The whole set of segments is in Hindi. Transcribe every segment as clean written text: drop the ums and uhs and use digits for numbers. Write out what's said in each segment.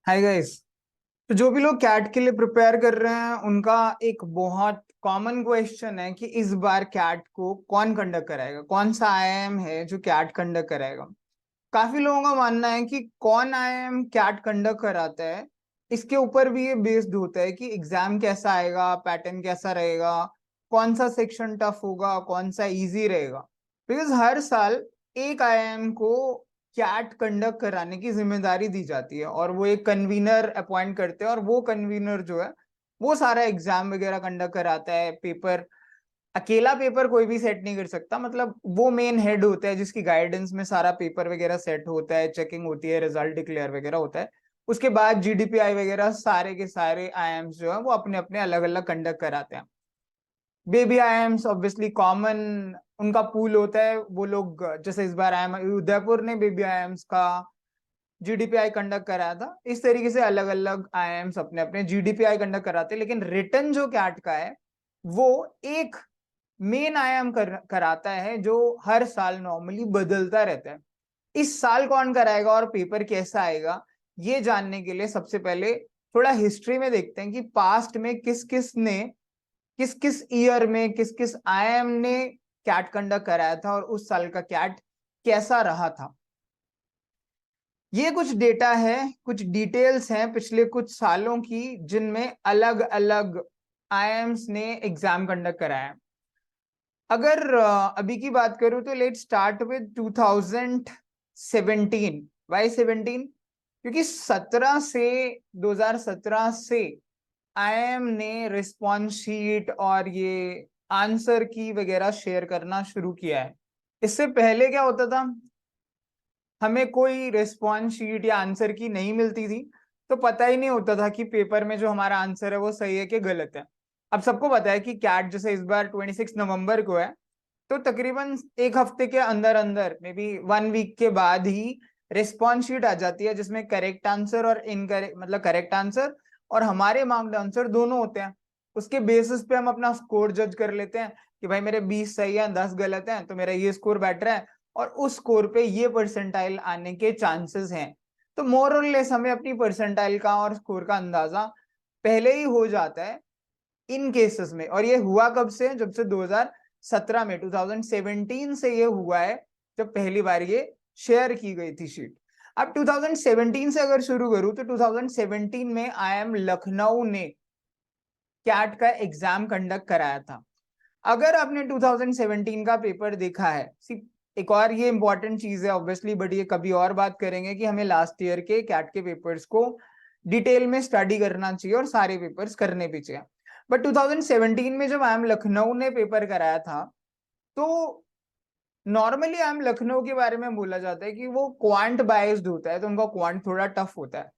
Hi guys. तो जो भी लोग कैट के लिए प्रिपेयर कर रहे हैं उनका एक बहुत कॉमन क्वेश्चन है कि इस बार कैट को कौन कंडक्ट कराएगा, कौन सा आईआईएम है जो कैट कंडक्ट कराएगा। काफी लोगों का मानना है कि कौन आईआईएम कैट कंडक्ट कराता है इसके ऊपर भी ये बेस्ड होता है कि एग्जाम कैसा आएगा, पैटर्न कैसा रहेगा, कौन सा सेक्शन टफ होगा, कौन सा इजी रहेगा। बिकॉज हर साल एक आईआईएम को कैट कंडक्ट कराने की जिम्मेदारी दी जाती है और वो एक कन्वीनर अपॉइंट करते हैं और वो कन्वीनर जो है वो सारा एग्जाम वगैरह कंडक्ट कराता है। पेपर अकेला पेपर कोई भी सेट नहीं कर सकता, मतलब वो मेन हेड होता है जिसकी गाइडेंस में सारा पेपर वगैरह सेट होता है, चेकिंग होती है, रिजल्ट डिक्लेयर वगैरह होता है। उसके बाद जीडीपीआई वगैरह सारे के सारे आईएम्स जो है वो अपने अपने अलग अलग कंडक्ट कराते हैं। बेबी आईएम्स ऑब्वियसली कॉमन उनका पूल होता है। वो लोग जैसे इस बार आईएम उदयपुर ने बेबी आईएम्स का जीडीपीआई कंडक्ट कराया था, इस तरीके से अलग अलग आईएम्स अपने अपने जीडीपीआई कंडक्ट कराते हैं। लेकिन रिटर्न जो कैट का है वो एक मेन आयाम कराता है जो हर साल नॉर्मली बदलता रहता है। इस साल कौन कराएगा और पेपर कैसा आएगा ये जानने के लिए सबसे पहले थोड़ा हिस्ट्री में देखते हैं कि पास्ट में किस किस ने किस किस ईयर में किस किस आईआईएम ने कैट कंडक्ट कराया था और उस साल का कैट कैसा रहा था। ये कुछ डेटा है, कुछ डिटेल्स हैं पिछले कुछ सालों की जिनमें अलग अलग आईआईएम्स ने एग्जाम कंडक्ट कराया है। अगर अभी की बात करूं तो लेट स्टार्ट विद 2017। वाई 17? क्योंकि 17 से 2017 से आईएम ने रिस्पॉन्स शीट और ये आंसर की वगैरह शेयर करना शुरू किया है। इससे पहले क्या होता था, हमें कोई रिस्पॉन्स शीट या आंसर की नहीं मिलती थी तो पता ही नहीं होता था कि पेपर में जो हमारा आंसर है वो सही है कि गलत है। अब सबको पता है कि कैट जैसे इस बार 26 नवंबर को है तो तकरीबन एक हफ्ते के अंदर अंदर मे बी 1 वीक के बाद ही रिस्पॉन्स शीट आ जाती है जिसमें करेक्ट आंसर और इनकरेक्ट, मतलब करेक्ट आंसर और हमारे मार्क्ड आंसर दोनों होते हैं। उसके बेसिस पे हम अपना स्कोर जज कर लेते हैं कि भाई मेरे 20 सही है, 10 गलत है, तो मेरा ये स्कोर बेटर है और उस स्कोर पे ये परसेंटाइल आने के चांसेस हैं। तो मोर और लेस हमें अपनी परसेंटाइल का और स्कोर का अंदाजा पहले ही हो जाता है इन केसेस में। और ये हुआ कब से? जब से 2017 में, 2017 से ये हुआ है जब पहली बार ये शेयर की गई थी शीट। अब 2017 से अगर शुरू करूं तो 2017 में आईएम लखनऊ ने कैट का एग्जाम कंडक्ट कराया था। अगर आपने 2017 का पेपर देखा है, एक और ये इंपॉर्टेंट चीज है ऑब्वियसली, बट ये कभी और बात करेंगे कि हमें लास्ट ईयर के कैट के पेपर्स को डिटेल में स्टडी करना चाहिए और सारे पेपर्स करने भी चाहिए। बट 2017 में जब आईएम लखनऊ ने पेपर कराया था तो नॉर्मली आईएम लखनऊ के बारे में बोला जाता है कि वो क्वांट बाइज्ड होता है, तो उनका क्वांट थोड़ा टफ होता है।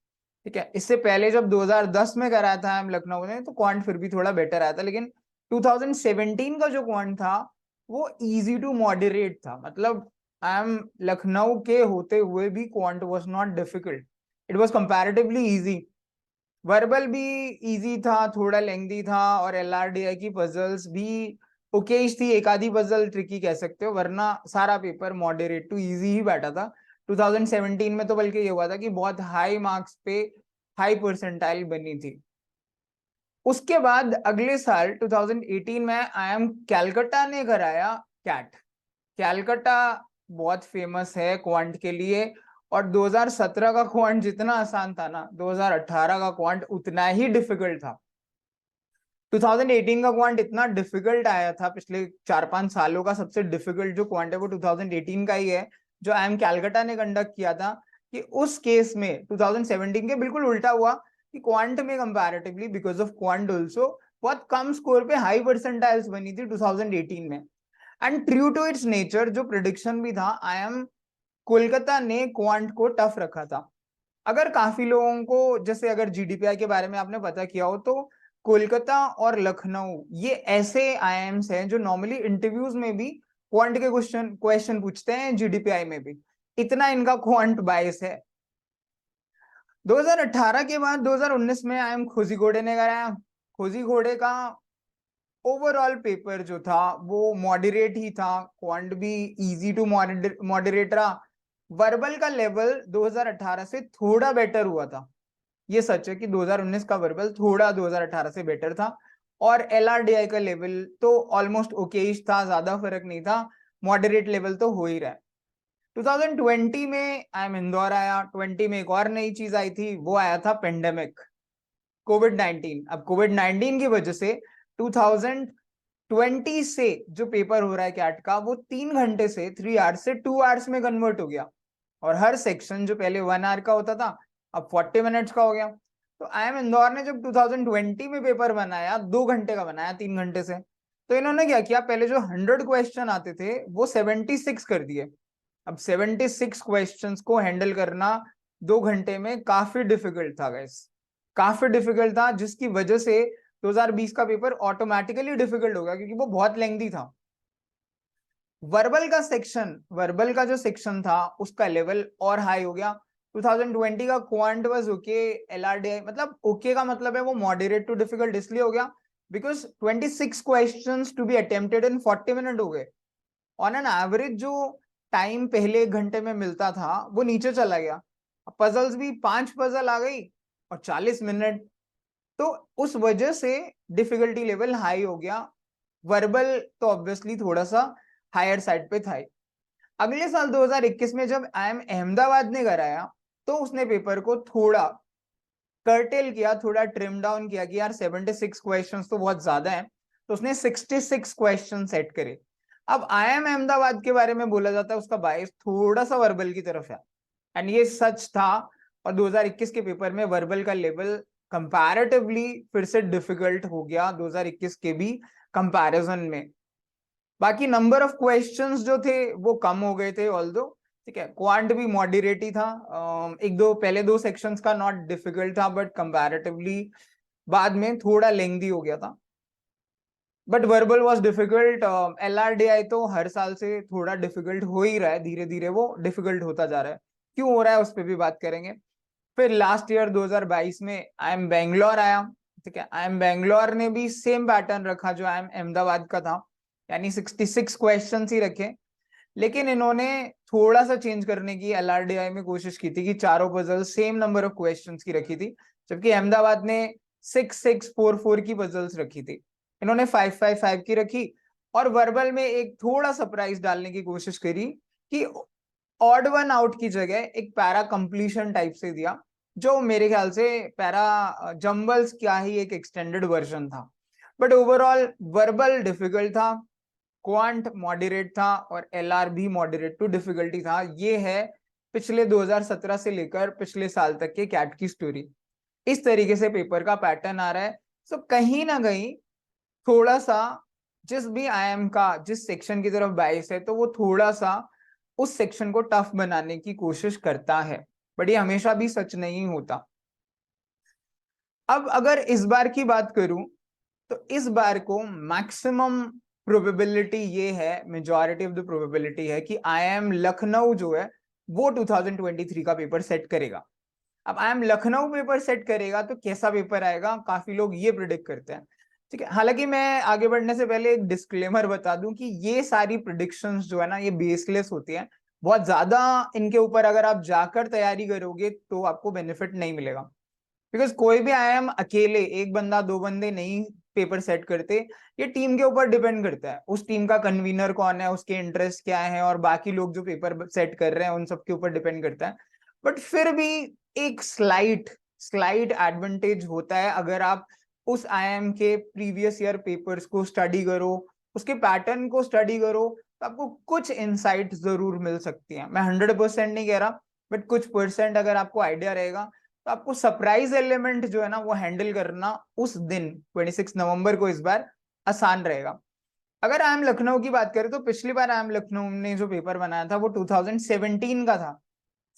ठीक है, इससे पहले जब 2010 में कराया था आईएम लखनऊ ने तो क्वांट फिर भी थोड़ा बेटर आया था, लेकिन 2017 का जो क्वांट था वो इजी टू मॉडरेट था। मतलब आईएम लखनऊ के होते हुए भी quant was not difficult, it was comparatively easy. Verbal भी इजी था, थोड़ा लेंथी था, और एलआरडीआई की पजल्स भी ओके थी, एक आधी पजल ट्रिकी कह सकते हो, वरना सारा पेपर मॉडरेट टू इजी ही बैठा था। 2017 में तो बल्कि ये हुआ था कि बहुत हाई मार्क्स पे हाई परसेंटाइल बनी थी। उसके बाद अगले साल 2018 में आईएम कैलकाटा ने कराया कैट। कैलकाटा बहुत फेमस है क्वांट के लिए, और 2017 का क्वांट जितना आसान था ना, 2018 का क्वांट उतना ही डिफिकल्ट था। 2018 का क्वांट इतना डिफिकल्ट आया था, पिछले 4-5 सालों का सबसे डिफिकल्ट जो क्वांट है वो 2018 का ही है जो आईएम कैलकाटा ने कंडक्ट किया था। कि उस केस में 2017 के बिल्कुल उल्टा हुआ कि क्वांट में comparatively because of quant also बहुत कम स्कोर पे हाई परसेंटाइल्स बनी थी 2018 में। And true to its nature जो प्रिडिक्शन भी था, आईएम कोलकाता ने क्वांट को टफ रखा था। अगर काफी लोगों को, जैसे अगर जीडीपीआई के बारे में आपने पता किया हो, तो कोलकाता और लखनऊ ये ऐसे आईआईएम्स हैं जो नॉर्मली इंटरव्यूज में भी क्वांट के क्वेश्चन क्वेश्चन पूछते हैं, जीडीपीआई में भी इतना इनका क्वांट बायस है। 2018 के बाद 2019 में आईएम खोजीगोडे ने कराया। खोजीगोडे का ओवरऑल पेपर जो था वो मॉडरेट ही था, क्वांट भी इजी टू मॉडरेट रहा। वर्बल का लेवल 2018 से थोड़ा बेटर हुआ था, ये सच है कि 2019 का वर्बल थोड़ा 2018 से बेटर था, और LRDI का लेवल तो ऑलमोस्ट ओकेइश था, ज्यादा फर्क नहीं था, मॉडरेट लेवल तो हो ही रहा है। 2020 में IIM इंदौर आया, 20 में एक और नई चीज आई थी, वो आया था पेंडेमिक, कोविड-19। अब कोविड-19 की वजह से 2020 से जो पेपर हो रहा है कैट का, वो 3 घंटे से 3 आवर्स से 2 आवर्स में कन्वर्ट हो गया, और हर सेक्शन जो पहले 1 आवर का होता था अब 40 मिनट्स का हो गया। तो IIM इंदौर ने जब 2020 में पेपर बनाया, 2 घंटे का बनाया 3 घंटे से, तो इन्होंने क्या किया, पहले जो 100 क्वेश्चन आते थे वो 76 कर दिए। अब 76 क्वेश्चंस को हैंडल करना 2 घंटे में काफी डिफिकल्ट था गाइस, काफी डिफिकल्ट था, जिसकी वजह से 2020 का पेपर ऑटोमेटिकली डिफिकल्ट हो गया, क्योंकि वो बहुत लेंथी था। वर्बल का जो सेक्शन था उसका लेवल और हाई हो गया। 2020 का क्वांट वाज ओके, LRDI मतलब ओके का मतलब है वो मॉडरेट टू डिफिकल्ट इसलिए हो गया because 26 questions to be attempted in 40 minute हो गए। ऑन एन एवरेज जो टाइम पहले 1 घंटे में मिलता था वो नीचे चला गया। पजल्स भी 5 पजल आ गई और 40 मिनट, तो उस वजह से डिफिकल्टी लेवल हाई हो गया। वर्बल तो ऑब्वियसली थोड़ा सा हायर साइड पे था ही। अगले साल 2021 में जब IIM अहमदाबाद ने कराया, तो उसने पेपर को थोड़ा कर्टेल किया, थोड़ा ट्रिम डाउन किया कि यार 76 क्वेश्चंस तो बहुत ज्यादा है, तो उसने 66 क्वेश्चन सेट करे। अब IIM अहमदाबाद के बारे में बोला जाता है उसका बायस थोड़ा सा वर्बल की तरफ है, एंड ये सच था। और 2021 के पेपर में वर्बल का लेवल कंपैरेटिवली फिर से डिफिकल्ट हो गया 2021 के भी कंपैरिजन में। बाकी नंबर ऑफ क्वेश्चंस जो थे वो कम हो गए थे ऑल्दो, ठीक है, क्वांट भी मॉडरेट ही था। एक दो पहले 2 सेक्शंस का नॉट डिफिकल्ट था, बट कंपैरेटिवली बाद में थोड़ा लेंथी हो गया था। But verbal was difficult. LRDI तो हर साल से थोड़ा डिफिकल्ट हो ही रहा है, धीरे धीरे वो डिफिकल्ट होता जा रहा है। क्यों हो रहा है उस पर भी बात करेंगे। फिर लास्ट ईयर 2022 में IIM बैंगलोर आया, ठीक है, IIM बैंगलोर ने भी सेम पैटर्न रखा जो IIM अहमदाबाद का था, यानी 66 क्वेश्चन ही रखे, लेकिन इन्होंने थोड़ा सा चेंज करने की LRDI में कोशिश की थी कि चारों puzzle same number of questions की रखी थी, जबकि अहमदाबाद ने 6-6-4-4 की पजल्स रखी थी, इन्होंने 5-5-5 की रखी। और वर्बल में एक थोड़ा सरप्राइज डालने की कोशिश करी कि ऑड वन आउट की जगह एक पैरा कंप्लीशन टाइप से दिया, जो मेरे ख्याल से पैरा जंबल्स का ही एक एक्सटेंडेड वर्जन था। बट ओवरऑल वर्बल डिफिकल्ट था, क्वांट मॉडरेट था, और LR भी मॉडरेट टू डिफिकल्टी था। ये है पिछले 2017 से लेकर पिछले साल तक के कैट की स्टोरी। इस तरीके से पेपर का पैटर्न आ रहा है। सो कहीं ना कहीं थोड़ा सा जिस भी IIM का जिस सेक्शन की तरफ बाइस है, तो वो थोड़ा सा उस सेक्शन को टफ बनाने की कोशिश करता है, बट ये हमेशा भी सच नहीं होता। अब अगर इस बार की बात करूं, तो इस बार को मैक्सिमम प्रोबेबिलिटी ये है, मेजॉरिटी ऑफ द प्रोबेबिलिटी है कि IIM लखनऊ जो है वो 2023 का पेपर सेट करेगा। अब IIM लखनऊ पेपर सेट करेगा तो कैसा पेपर आएगा, काफी लोग ये प्रिडिक्ट करते हैं, ठीक है। हालांकि मैं आगे बढ़ने से पहले एक डिस्क्लेमर बता दूं कि ये सारी प्रिडिक्शंस जो है ना, ये बेसलेस होती हैं। बहुत ज्यादा इनके ऊपर अगर आप जाकर तैयारी करोगे तो आपको बेनिफिट नहीं मिलेगा, बिकॉज कोई भी IIM अकेले एक बंदा 2 बंदे नहीं पेपर सेट करते। ये टीम के ऊपर डिपेंड करता है, उस टीम का कन्वीनर कौन है, उसके इंटरेस्ट क्या है, और बाकी लोग जो पेपर सेट कर रहे हैं उन सबके ऊपर डिपेंड करता है। बट फिर भी एक स्लाइट स्लाइट एडवांटेज होता है अगर आप उस IIM के प्रीवियस ईयर पेपर्स को स्टडी करो, उसके पैटर्न को स्टडी करो, तो आपको कुछ इंसाइट जरूर मिल सकती है। मैं 100% नहीं कह रहा, बट कुछ परसेंट अगर आपको आइडिया रहेगा तो आपको सरप्राइज एलिमेंट जो है ना वो हैंडल करना उस दिन 26 नवंबर को इस बार आसान रहेगा। अगर IIM लखनऊ की बात करें तो पिछली बार IIM लखनऊ ने जो पेपर बनाया था वो 2017 का था।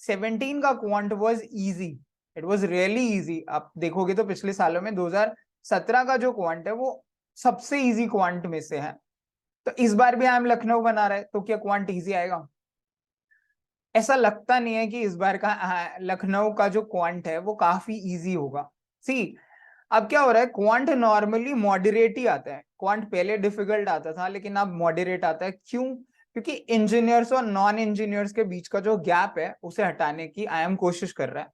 17 का quant was easy, it was really easy. आप देखोगे तो पिछले सालों में 2017 का जो क्वांट है वो सबसे इजी क्वांट में से है। तो इस बार भी IIM लखनऊ बना रहा है, तो क्या क्वांट इजी आएगा? ऐसा लगता नहीं है कि इस बार का लखनऊ का जो क्वांट है वो काफी इजी होगा। सी, अब क्या हो रहा है, क्वांट नॉर्मली मॉडरेट ही आता है। क्वांट पहले डिफिकल्ट आता था लेकिन अब मॉडरेट आता है। क्यों? क्योंकि इंजीनियर्स और नॉन इंजीनियर्स के बीच का जो गैप है उसे हटाने की IIM कोशिश कर रहा है।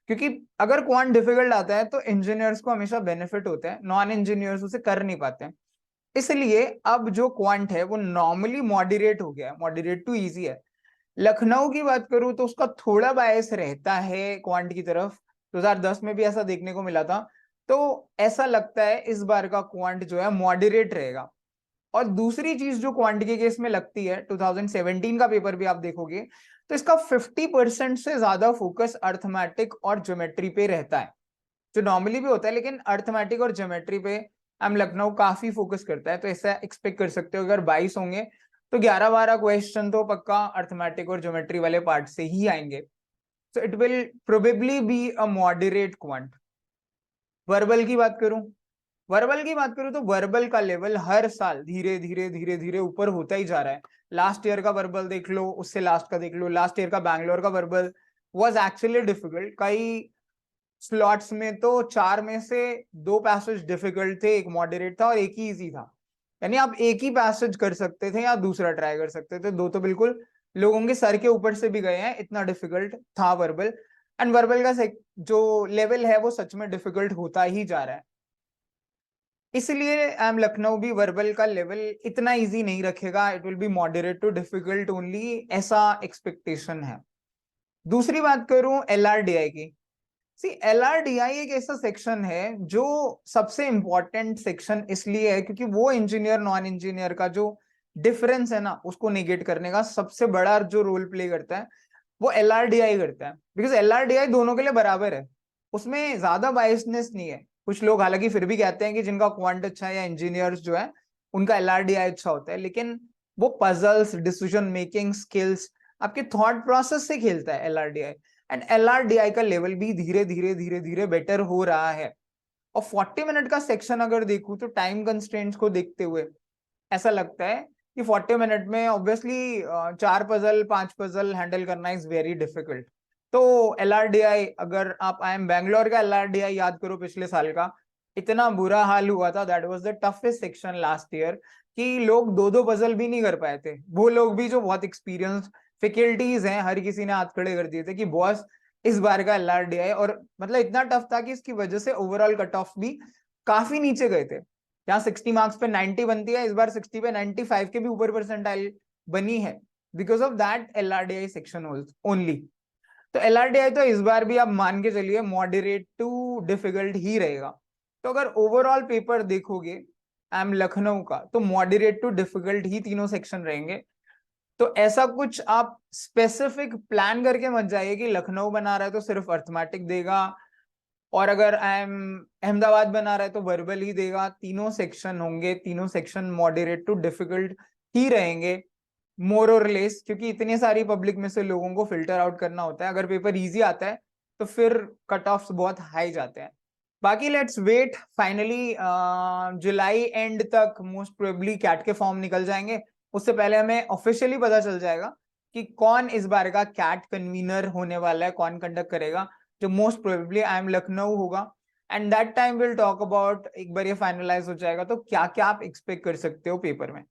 क्योंकि अगर क्वांट डिफिकल्ट आता है तो इंजीनियर्स को हमेशा बेनिफिट होता है, नॉन इंजीनियर्स उसे कर नहीं पाते हैं। इसलिए अब जो क्वांट है वो नॉर्मली मॉडरेट हो गया है, मॉडरेट टू इजी है। लखनऊ की बात करूं तो उसका थोड़ा बायस रहता है क्वांट की तरफ, 2010 में भी ऐसा देखने को मिला था। तो ऐसा लगता है इस बार का क्वांट जो है मॉडरेट रहेगा। और दूसरी चीज जो क्वांट के केस में लगती है, 2017 का पेपर भी आप देखोगे तो इसका 50% से ज्यादा फोकस अर्थमेटिक और ज्योमेट्री पे रहता है, जो नॉर्मली भी होता है, लेकिन अर्थमेटिक और ज्योमेट्री पे लखनऊ काफी फोकस करता है। तो ऐसा एक्सपेक्ट कर सकते हो अगर 22 होंगे तो 11-12 क्वेश्चन तो पक्का अर्थमेटिक और ज्योमेट्री वाले पार्ट से ही आएंगे। So it will probably be a moderate quant. Verbal की बात करूं, तो वर्बल का लेवल हर साल धीरे धीरे धीरे धीरे ऊपर होता ही जा रहा है। लास्ट ईयर का वर्बल देख लो, उससे लास्ट का देख लो, लास्ट ईयर का बैंगलोर का वर्बल वाज एक्चुअली डिफिकल्ट। कई स्लॉट्स में तो 4 में से 2 पैसेज डिफिकल्ट थे, एक मॉडरेट था और एक ही इजी था। यानी आप एक ही पैसेज कर सकते थे या दूसरा ट्राई कर सकते थे, दो तो बिल्कुल लोगों के सर के ऊपर से भी गए हैं, इतना डिफिकल्ट था वर्बल। एंड वर्बल का जो लेवल है वो सच में डिफिकल्ट होता ही जा रहा है। इसलिए लखनऊ भी वर्बल का लेवल इतना इजी नहीं रखेगा, it will be moderate to difficult only, ऐसा एक्सपेक्टेशन है। दूसरी बात करूं एलआरडीआई की, सी एलआरडीआई एक ऐसा सेक्शन है जो सबसे इंपॉर्टेंट सेक्शन इसलिए है क्योंकि वो इंजीनियर नॉन इंजीनियर का जो डिफरेंस है ना उसको निगेट करने का सबसे बड़ा जो रोल प्ले करता है वो एलआरडीआई करता है। बिकॉज एलआरडीआई दोनों के लिए बराबर है, उसमें ज्यादा बायसनेस नहीं है। कुछ लोग हालांकि फिर भी कहते हैं कि जिनका क्वांट अच्छा है या इंजीनियर्स जो है उनका एलआरडीआई अच्छा होता है, लेकिन वो पजल्स, डिसीजन मेकिंग स्किल्स, आपके थॉट प्रोसेस से खेलता है एलआरडीआई। एंड एलआरडीआई का लेवल भी धीरे धीरे धीरे धीरे बेटर हो रहा है। और 40 मिनट का सेक्शन अगर देखूं तो टाइम कंस्ट्रेंट्स को देखते हुए ऐसा लगता है कि 40 मिनट में ऑब्वियसली 4 पजल 5 पजल हैंडल करना इज वेरी डिफिकल्ट। तो एलआरडीआई, अगर आप IIM बैंगलोर का एलआरडीआई याद करो पिछले साल का, इतना बुरा हाल हुआ था, that was the toughest section last year, कि लोग 2-2 पजल भी नहीं कर पाए थे। वो लोग भी जो बहुत एक्सपीरियंस्ड फैकल्टीज हैं, हर किसी ने हाथ खड़े कर दिए थे कि बॉस इस बार का एलआरडीआई, और मतलब इतना टफ था कि इसकी वजह से ओवरऑल कट ऑफ भी काफी नीचे गए थे। यहाँ 60 मार्क्स पे 90 बनती है, इस बार 60 पे 95 के भी ऊपर परसेंटाइल बनी है, because of that LRDI section only. तो एलआरडीआई तो इस बार भी आप मान के चलिए मॉडरेट टू डिफिकल्ट ही रहेगा। तो अगर ओवरऑल पेपर देखोगे लखनऊ का, तो मॉडरेट टू डिफिकल्ट ही तीनों सेक्शन रहेंगे। तो ऐसा कुछ आप स्पेसिफिक प्लान करके मत जाइए कि लखनऊ बना रहा है तो सिर्फ अर्थमेटिक देगा, और अगर अहमदाबाद बना रहा है तो वर्बल ही देगा। तीनों सेक्शन होंगे, तीनों सेक्शन मॉडरेट टू डिफिकल्ट ही रहेंगे मोर और लेस, क्योंकि इतनी सारी पब्लिक में से लोगों को फिल्टर आउट करना होता है। अगर पेपर इजी आता है तो फिर कट ऑफ्स बहुत हाई जाते हैं। बाकी लेट्स वेट, फाइनली जुलाई एंड तक मोस्ट प्रोबेबली कैट के फॉर्म निकल जाएंगे। उससे पहले हमें ऑफिशियली पता चल जाएगा कि कौन इस बार का कैट कन्वीनर होने वाला है, कौन कंडक्ट करेगा, जो मोस्ट प्रोबेबली IIM लखनऊ होगा। And that time will talk about, एक बार ये फाइनलाइज हो जाएगा तो क्या क्या आप एक्सपेक्ट कर सकते हो पेपर में।